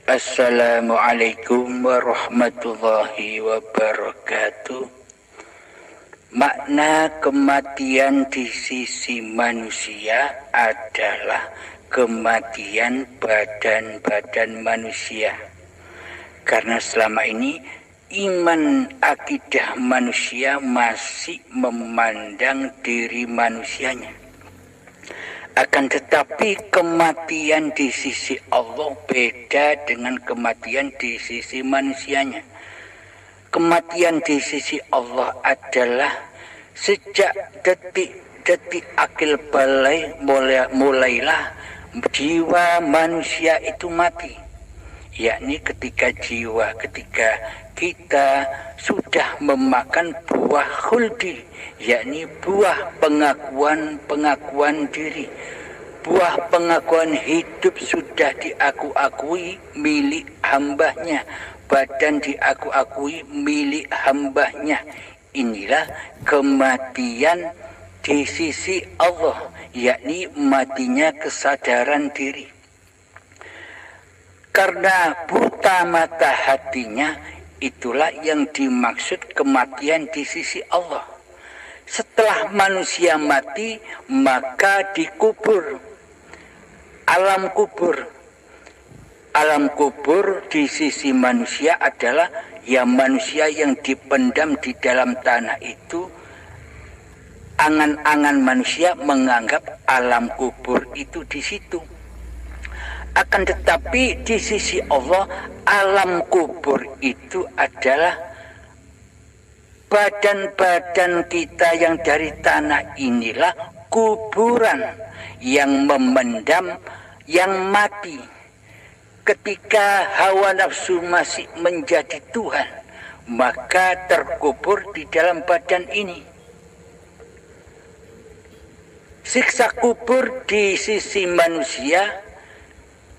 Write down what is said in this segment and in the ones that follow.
Assalamualaikum warahmatullahi wabarakatuh. Makna kematian di sisi manusia adalah kematian badan-badan manusia. Karena selama ini iman akidah manusia masih memandang diri manusianya. Akan tetapi kematian di sisi Allah beda dengan kematian di sisi manusianya. Kematian di sisi Allah adalah sejak detik-detik akil balai mulailah jiwa manusia itu mati. Yakni ketika kita sudah memakan buah khuldi, yakni buah pengakuan diri. Buah pengakuan hidup sudah diakui milik hambanya, badan diakui milik hambanya. Inilah kematian di sisi Allah, yakni matinya kesadaran diri. Karena buta mata hatinya, itulah yang dimaksud kematian di sisi Allah. Setelah manusia mati, maka dikubur. Alam kubur di sisi manusia adalah manusia yang dipendam di dalam tanah itu. Angan-angan manusia menganggap alam kubur itu di situ. Akan tetapi di sisi Allah, alam kubur itu adalah badan-badan kita yang dari tanah inilah kuburan yang memendam, yang mati. Ketika hawa nafsu masih menjadi Tuhan, maka terkubur di dalam badan ini. Siksa kubur di sisi manusia,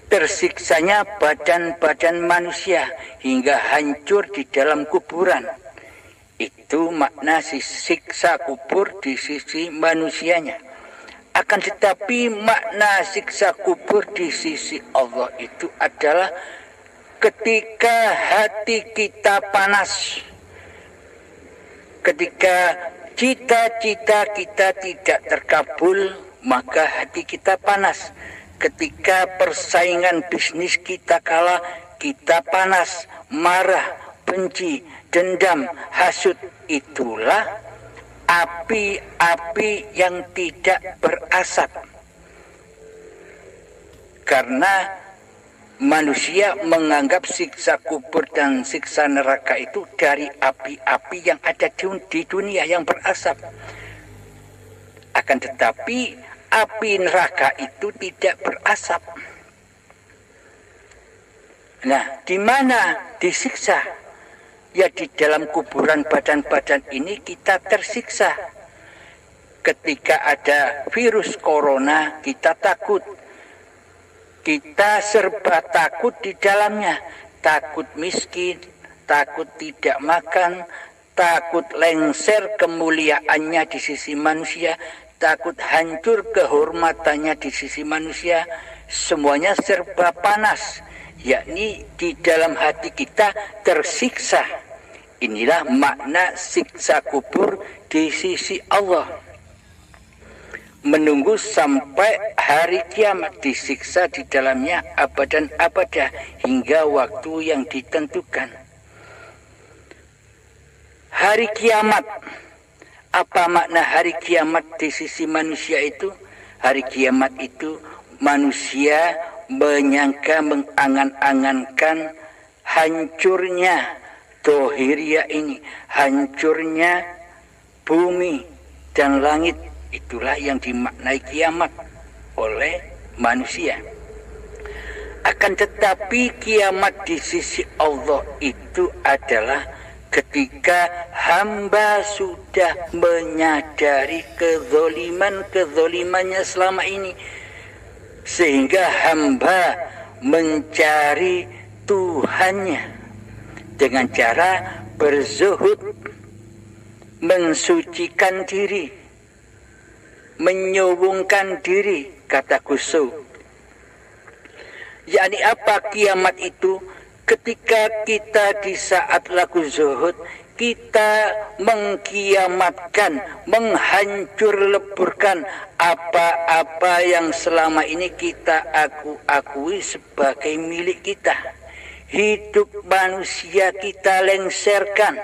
tersiksanya badan-badan manusia hingga hancur di dalam kuburan. Itu makna siksa kubur di sisi manusianya. Akan tetapi makna siksa kubur di sisi Allah itu adalah ketika hati kita panas. Ketika cita-cita kita tidak terkabul, maka hati kita panas. Ketika persaingan bisnis kita kalah, kita panas, marah, benci, dendam, hasud. Itulah api-api yang tidak berasap. Karena manusia menganggap siksa kubur dan siksa neraka itu dari api-api yang ada di dunia yang berasap. Akan tetapi api neraka itu tidak berasap. Nah, di mana disiksa? Ya di dalam kuburan badan-badan ini kita tersiksa. Ketika ada virus corona, kita takut. Kita serba takut di dalamnya. Takut miskin, takut tidak makan, takut lengser kemuliaannya di sisi manusia, takut hancur kehormatannya di sisi manusia. Semuanya serba panas, yakni di dalam hati kita tersiksa. Inilah makna siksa kubur di sisi Allah. Menunggu sampai hari kiamat, disiksa di dalamnya abadan abadah hingga waktu yang ditentukan. Hari kiamat. Apa makna hari kiamat di sisi manusia itu? Hari kiamat itu manusia menyangka, mengangan-angankan hancurnya dohiria ini, hancurnya bumi dan langit. Itulah yang dimaknai kiamat oleh manusia. Akan tetapi kiamat di sisi Allah itu adalah ketika hamba sudah menyadari kezolimannya selama ini, sehingga hamba mencari Tuhannya dengan cara berzuhud, mensucikan diri, menyuwungkan diri, kata Kusuk. Yakni apa kiamat itu? Ketika kita di saat laku zuhud, kita mengkiamatkan, menghancur leburkan apa-apa yang selama ini kita akui sebagai milik kita. Hidup manusia kita lengserkan,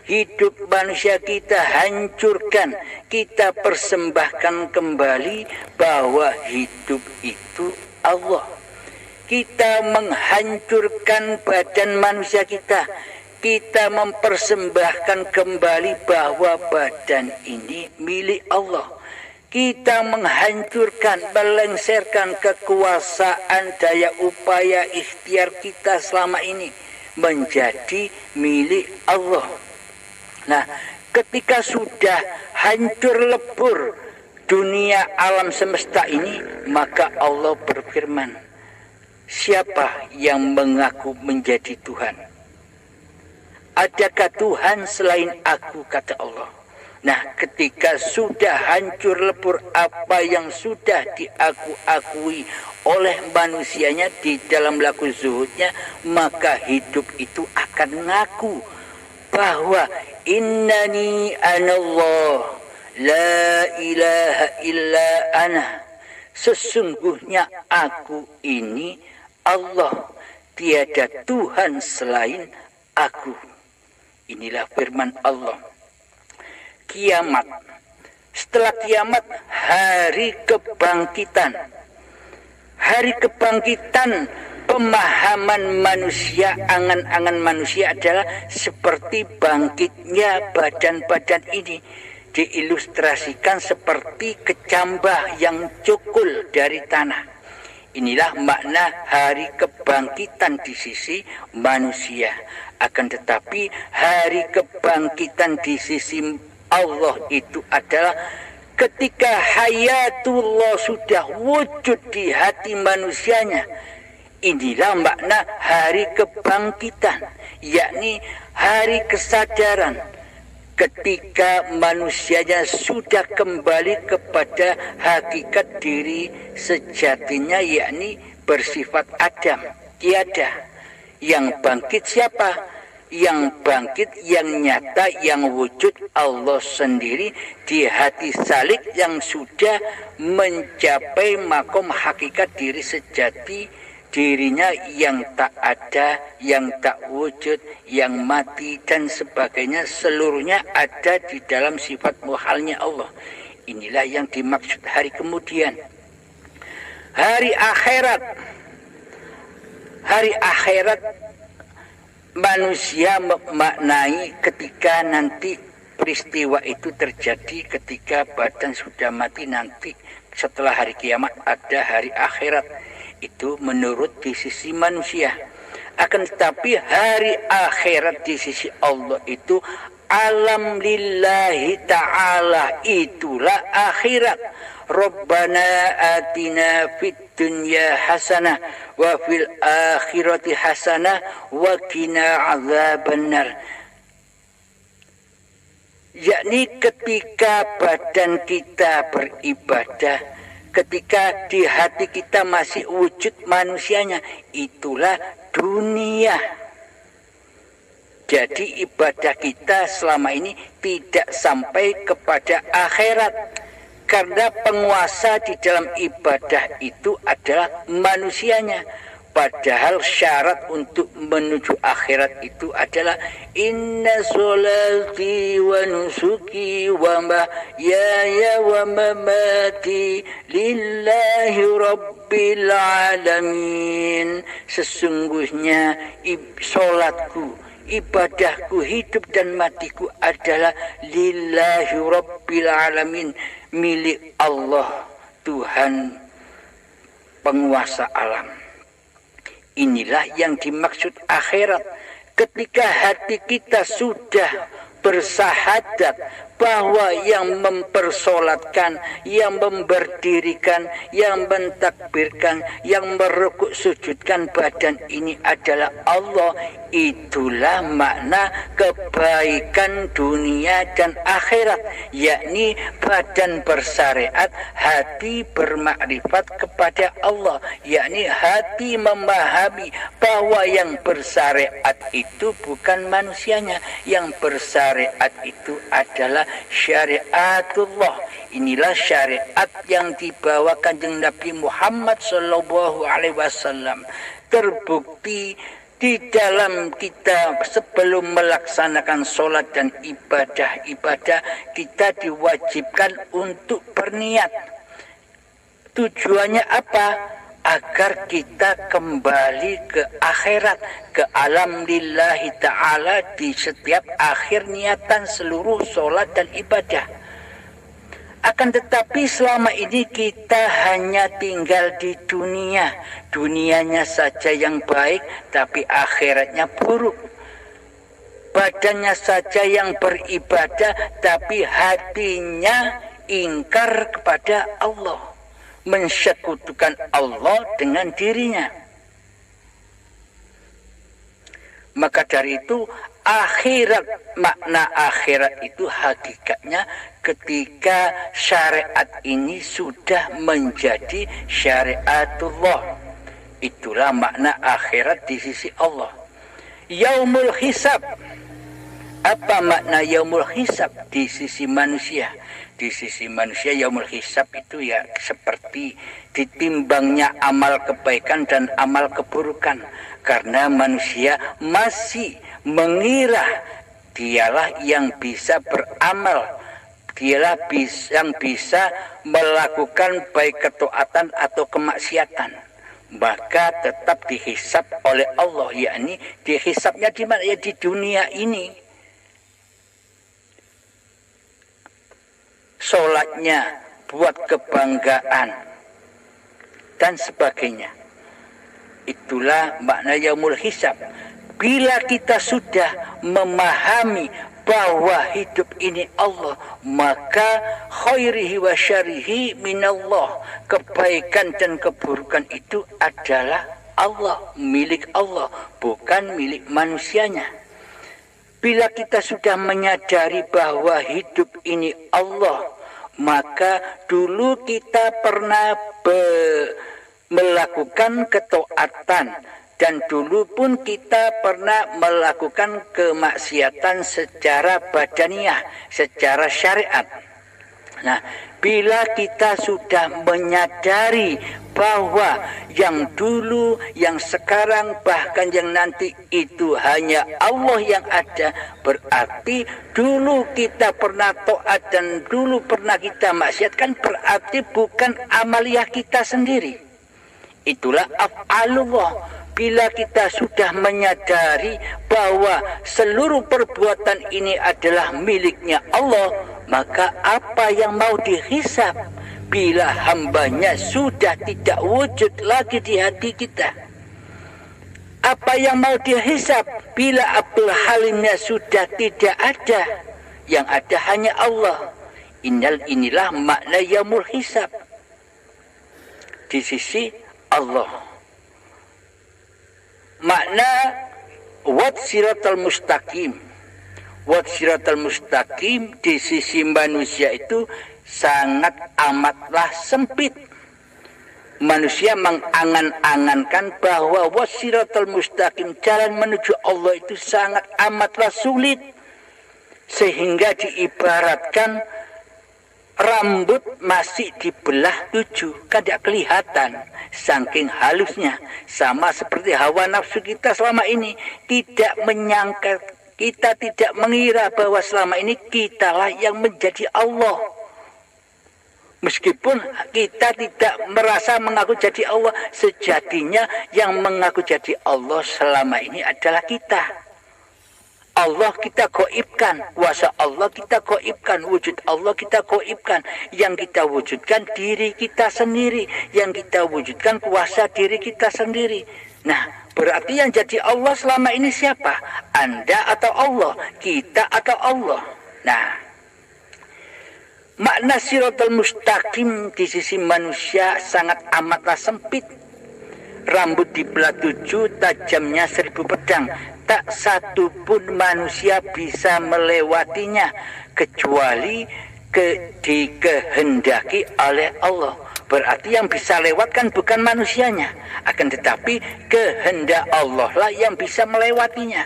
hidup manusia kita hancurkan, kita persembahkan kembali bahwa hidup itu Allah. Kita menghancurkan badan manusia kita. Kita mempersembahkan kembali bahwa badan ini milik Allah. Kita menghancurkan, melengserkan kekuasaan, daya upaya, ikhtiar kita selama ini menjadi milik Allah. Nah, ketika sudah hancur lebur dunia alam semesta ini, maka Allah berfirman, siapa yang mengaku menjadi Tuhan? Adakah Tuhan selain aku, kata Allah. Nah, ketika sudah hancur lebur apa yang sudah diakui oleh manusianya di dalam laku zuhudnya, maka hidup itu akan mengaku bahwa innani anallah la ilaha illa ana. Sesungguhnya aku ini Allah, tiada Tuhan selain aku. Inilah firman Allah. Kiamat. Setelah kiamat, hari kebangkitan. Hari kebangkitan, pemahaman manusia, angan-angan manusia adalah seperti bangkitnya badan-badan ini. Diilustrasikan seperti kecambah yang cukul dari tanah. Inilah makna hari kebangkitan di sisi manusia. Akan tetapi hari kebangkitan di sisi Allah itu adalah ketika hayatullah sudah wujud di hati manusianya. Inilah makna hari kebangkitan, yakni hari kesadaran. Ketika manusianya sudah kembali kepada hakikat diri sejatinya, yakni bersifat Adam, tiada. Yang bangkit siapa? Yang bangkit, yang nyata, yang wujud Allah sendiri di hati salik yang sudah mencapai makom hakikat diri sejati dirinya yang tak ada, yang tak wujud, yang mati dan sebagainya, seluruhnya ada di dalam sifat muhalnya Allah. Inilah yang dimaksud hari kemudian. Hari akhirat. Hari akhirat manusia memaknai ketika nanti peristiwa itu terjadi, ketika badan sudah mati, nanti setelah hari kiamat ada hari akhirat. Itu menurut di sisi manusia. Akan tetapi hari akhirat di sisi Allah itu alam lillahi ta'ala, itulah akhirat. Rabbana atina fid dunya hasanah wa fil akhirati hasanah wa qina azabannar. Yakni ketika badan kita beribadah, ketika di hati kita masih wujud manusianya, itulah dunia. Jadi ibadah kita selama ini tidak sampai kepada akhirat. Karena penguasa di dalam ibadah itu adalah manusianya. Padahal syarat untuk menuju akhirat itu adalah inna sholati wa nusuki wa mahyaya wa mamati lillahi rabbil alamin. Sesungguhnya sholatku, ibadahku, hidup dan matiku adalah lillahi rabbil alamin, milik Allah, Tuhan penguasa alam. Inilah yang dimaksud akhirat. Ketika hati kita sudah bersahadat bahwa yang mempersolatkan, yang memberdirikan, yang mentakbirkan, yang merukuk sujudkan badan ini adalah Allah. Itulah makna kebaikan dunia dan akhirat, yakni badan bersyariat, hati bermakrifat kepada Allah, yakni hati memahami bahwa yang bersyariat itu bukan manusianya, yang bersyariat itu adalah syariatullah. Inilah syariat yang dibawa Kanjeng Nabi Muhammad sallallahu alaihi wasallam. Terbukti di dalam kita sebelum melaksanakan sholat dan ibadah-ibadah, kita diwajibkan untuk berniat. Tujuannya apa? Agar kita kembali ke akhirat, ke alam lillahi ta'ala di setiap akhir niatan seluruh sholat dan ibadah. Akan tetapi selama ini kita hanya tinggal di dunia. Dunianya saja yang baik, tapi akhiratnya buruk. Badannya saja yang beribadah, tapi hatinya ingkar kepada Allah, mensekutukan Allah dengan dirinya. Maka dari itu akhirat, makna akhirat itu hakikatnya ketika syariat ini sudah menjadi syariatullah. Itulah makna akhirat di sisi Allah. Yaumul hisab. Apa makna yaumul hisab di sisi manusia? Di sisi manusia yaumul hisab itu ya seperti ditimbangnya amal kebaikan dan amal keburukan. Karena manusia masih mengira dialah yang bisa beramal, dialah yang bisa melakukan baik ketaatan atau kemaksiatan, maka tetap dihisab oleh Allah, yakni dihisabnya di mana? Ya di dunia ini. Sholatnya buat kebanggaan dan sebagainya. Itulah makna yaumul hisab. Bila kita sudah memahami bahwa hidup ini Allah, maka khairihi wa syarihi minallah. Kebaikan dan keburukan itu adalah Allah, milik Allah, bukan milik manusianya. Bila kita sudah menyadari bahwa hidup ini Allah, maka dulu kita pernah melakukan ketaatan, dan dulu pun kita pernah melakukan kemaksiatan secara badaniah, secara syariat. Nah, bila kita sudah menyadari bahwa yang dulu, yang sekarang, bahkan yang nanti itu hanya Allah yang ada, berarti dulu kita pernah taat dan dulu pernah kita maksiat, kan berarti bukan amaliyah kita sendiri. Itulah af'alullah. Bila kita sudah menyadari bahwa seluruh perbuatan ini adalah miliknya Allah, maka apa yang mau dihisab bila hambanya sudah tidak wujud lagi di hati kita? Apa yang mau dihisab bila Abdul Halimnya sudah tidak ada? Yang ada hanya Allah. Inilah makna yaumul hisab di sisi Allah. Makna wat siratal mustaqim. Wat siratal mustaqim di sisi manusia itu sangat amatlah sempit. Manusia mengangan-angankan bahwa wat siratal mustaqim, jalan menuju Allah itu sangat amatlah sulit, sehingga diibaratkan rambut masih dibelah 7, kan tidak kelihatan, saking halusnya. Sama seperti hawa nafsu kita selama ini, tidak menyangka, kita tidak mengira bahwa selama ini kitalah yang menjadi Allah. Meskipun kita tidak merasa mengaku jadi Allah, sejatinya yang mengaku jadi Allah selama ini adalah kita. Allah kita gaibkan, kuasa Allah kita gaibkan, wujud Allah kita gaibkan. Yang kita wujudkan diri kita sendiri, yang kita wujudkan kuasa diri kita sendiri. Nah, Berarti yang jadi Allah selama ini siapa? Anda atau Allah? Kita atau Allah? Nah, makna siratal mustaqim di sisi manusia sangat amatlah sempit. Rambut dibelah 7, tajamnya 1000 pedang. Tak satu pun manusia bisa melewatinya kecuali dikehendaki oleh Allah. Berarti yang bisa lewat kan bukan manusianya, akan tetapi kehendak Allah lah yang bisa melewatinya.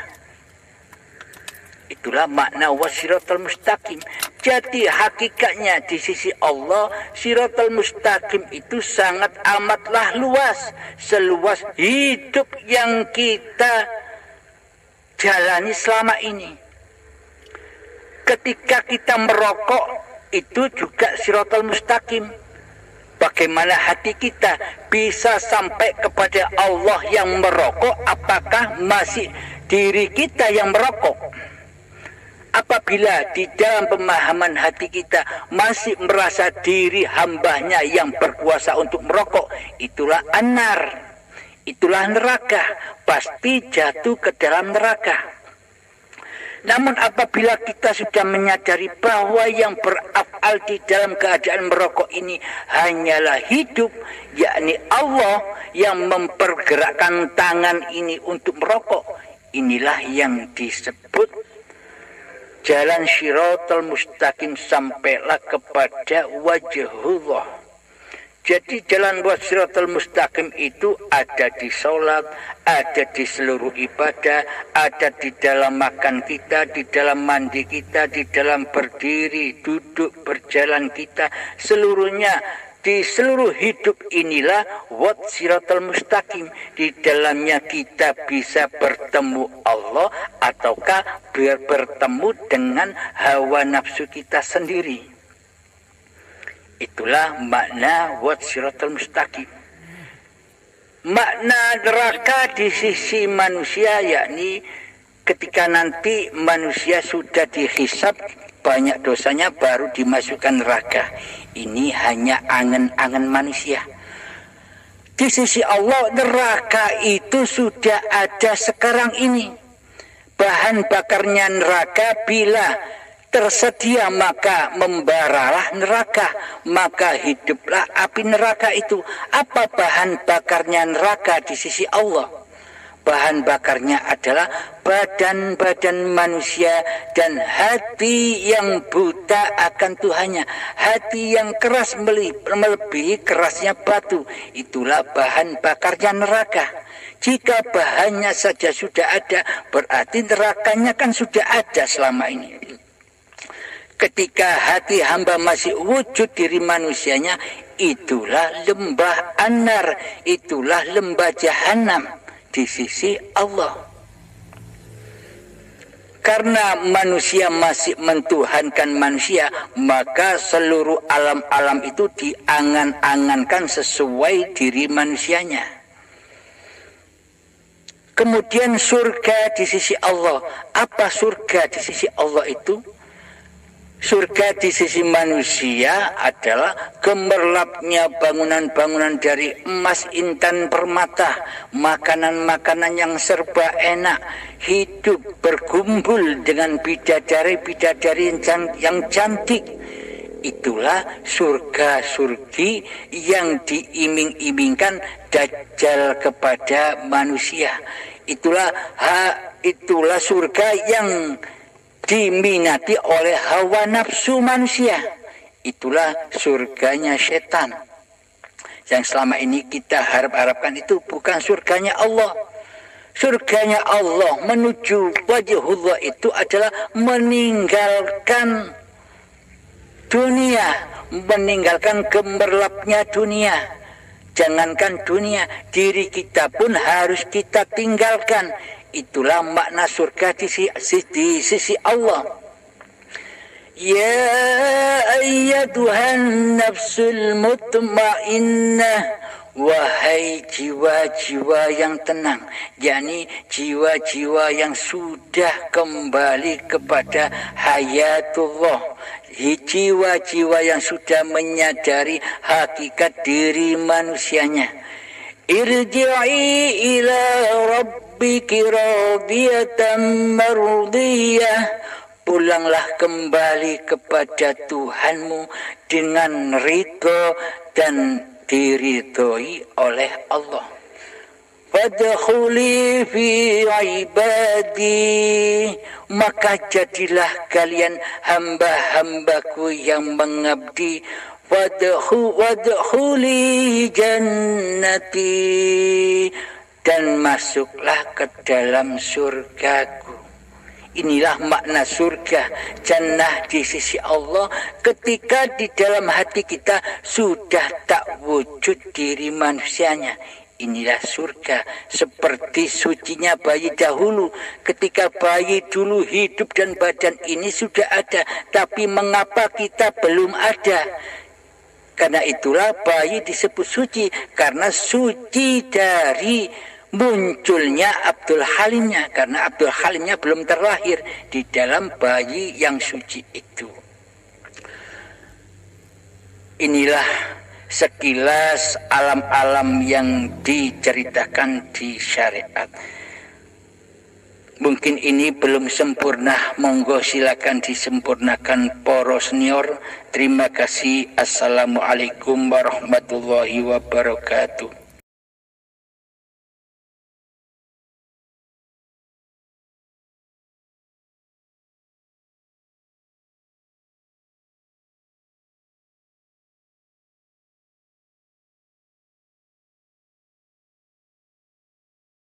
Itulah makna wasiratal mustaqim. Jadi hakikatnya di sisi Allah, siratal mustaqim itu sangat amatlah luas, seluas hidup yang kita jalani selama ini. Ketika kita merokok, itu juga siratal mustaqim. Bagaimana hati kita bisa sampai kepada Allah yang merokok, apakah masih diri kita yang merokok? Apabila di dalam pemahaman hati kita masih merasa diri hambanya yang berkuasa untuk merokok, itulah anar, itulah neraka, pasti jatuh ke dalam neraka. Namun apabila kita sudah menyadari bahwa yang berafal di dalam keadaan merokok ini hanyalah hidup, yakni Allah yang mempergerakkan tangan ini untuk merokok, inilah yang disebut jalan siratal mustaqim, sampailah kepada wajhullah. Jadi jalan siratal mustaqim itu ada di sholat, ada di seluruh ibadah, ada di dalam makan kita, di dalam mandi kita, di dalam berdiri, duduk, berjalan kita, seluruhnya. Di seluruh hidup inilah siratal mustaqim. Di dalamnya kita bisa bertemu Allah ataukah bertemu dengan hawa nafsu kita sendiri. Itulah makna siratal mustaqim. Makna neraka di sisi manusia, yakni ketika nanti manusia sudah dihisab banyak dosanya baru dimasukkan neraka. Ini hanya angan-angan manusia. Di sisi Allah, neraka itu sudah ada sekarang ini. Bahan bakarnya neraka bila tersedia maka membaralah neraka, maka hiduplah api neraka itu. Apa bahan bakarnya neraka di sisi Allah? Bahan bakarnya adalah badan-badan manusia dan hati yang buta akan Tuhannya, hati yang keras melebihi kerasnya batu. Itulah bahan bakarnya neraka. Jika bahannya saja sudah ada, berarti nerakanya kan sudah ada selama ini. Ketika hati hamba masih wujud diri manusianya, itulah lembah anar, itulah lembah jahanam di sisi Allah. Karena manusia masih mentuhankan manusia, maka seluruh alam-alam itu diangan-angankan sesuai diri manusianya. Kemudian surga di sisi Allah. Apa surga di sisi Allah itu? Surga di sisi manusia adalah gemerlapnya bangunan-bangunan dari emas, intan, permata, makanan-makanan yang serba enak, hidup berkumpul dengan bidadari-bidadari yang cantik. Itulah surga-surgi yang diiming-imingkan Dajjal kepada manusia. Itulah surga yang diminati oleh hawa nafsu manusia. Itulah surganya setan. Yang selama ini kita harap-harapkan itu bukan surganya Allah. Surganya Allah menuju wajhullah itu adalah meninggalkan dunia, meninggalkan gemerlapnya dunia. Jangankan dunia, diri kita pun harus kita tinggalkan. Itulah makna surga di sisi Allah. Ya ayyatuhan nafsul mutmainnah, wahai jiwa-jiwa yang tenang, yakni jiwa-jiwa yang sudah kembali kepada hayatullah, jiwa-jiwa yang sudah menyadari hakikat diri manusianya. irji'i ila rabbiki radiyatan mardiyah, pulanglah kembali kepada Tuhanmu dengan ridho dan diridhoi oleh Allah. Fadkhuli fi ibadi, maka jadilah kalian hamba-hambaku yang mengabdi. Wadkhuli jannati, dan masuklah ke dalam surgaku. Inilah makna surga, jannah di sisi Allah, ketika di dalam hati kita sudah tak wujud diri manusianya. Inilah surga, seperti sucinya bayi dahulu. Ketika bayi dulu hidup dan badan ini sudah ada, tapi mengapa kita belum ada? Karena itulah bayi disebut suci, karena suci dari munculnya Abdul Halimnya, karena Abdul Halimnya belum terlahir di dalam bayi yang suci itu. Inilah sekilas alam-alam yang diceritakan di syariat. Mungkin ini belum sempurna, monggo silakan disempurnakan para senior. Terima kasih. Assalamualaikum warahmatullahi wabarakatuh.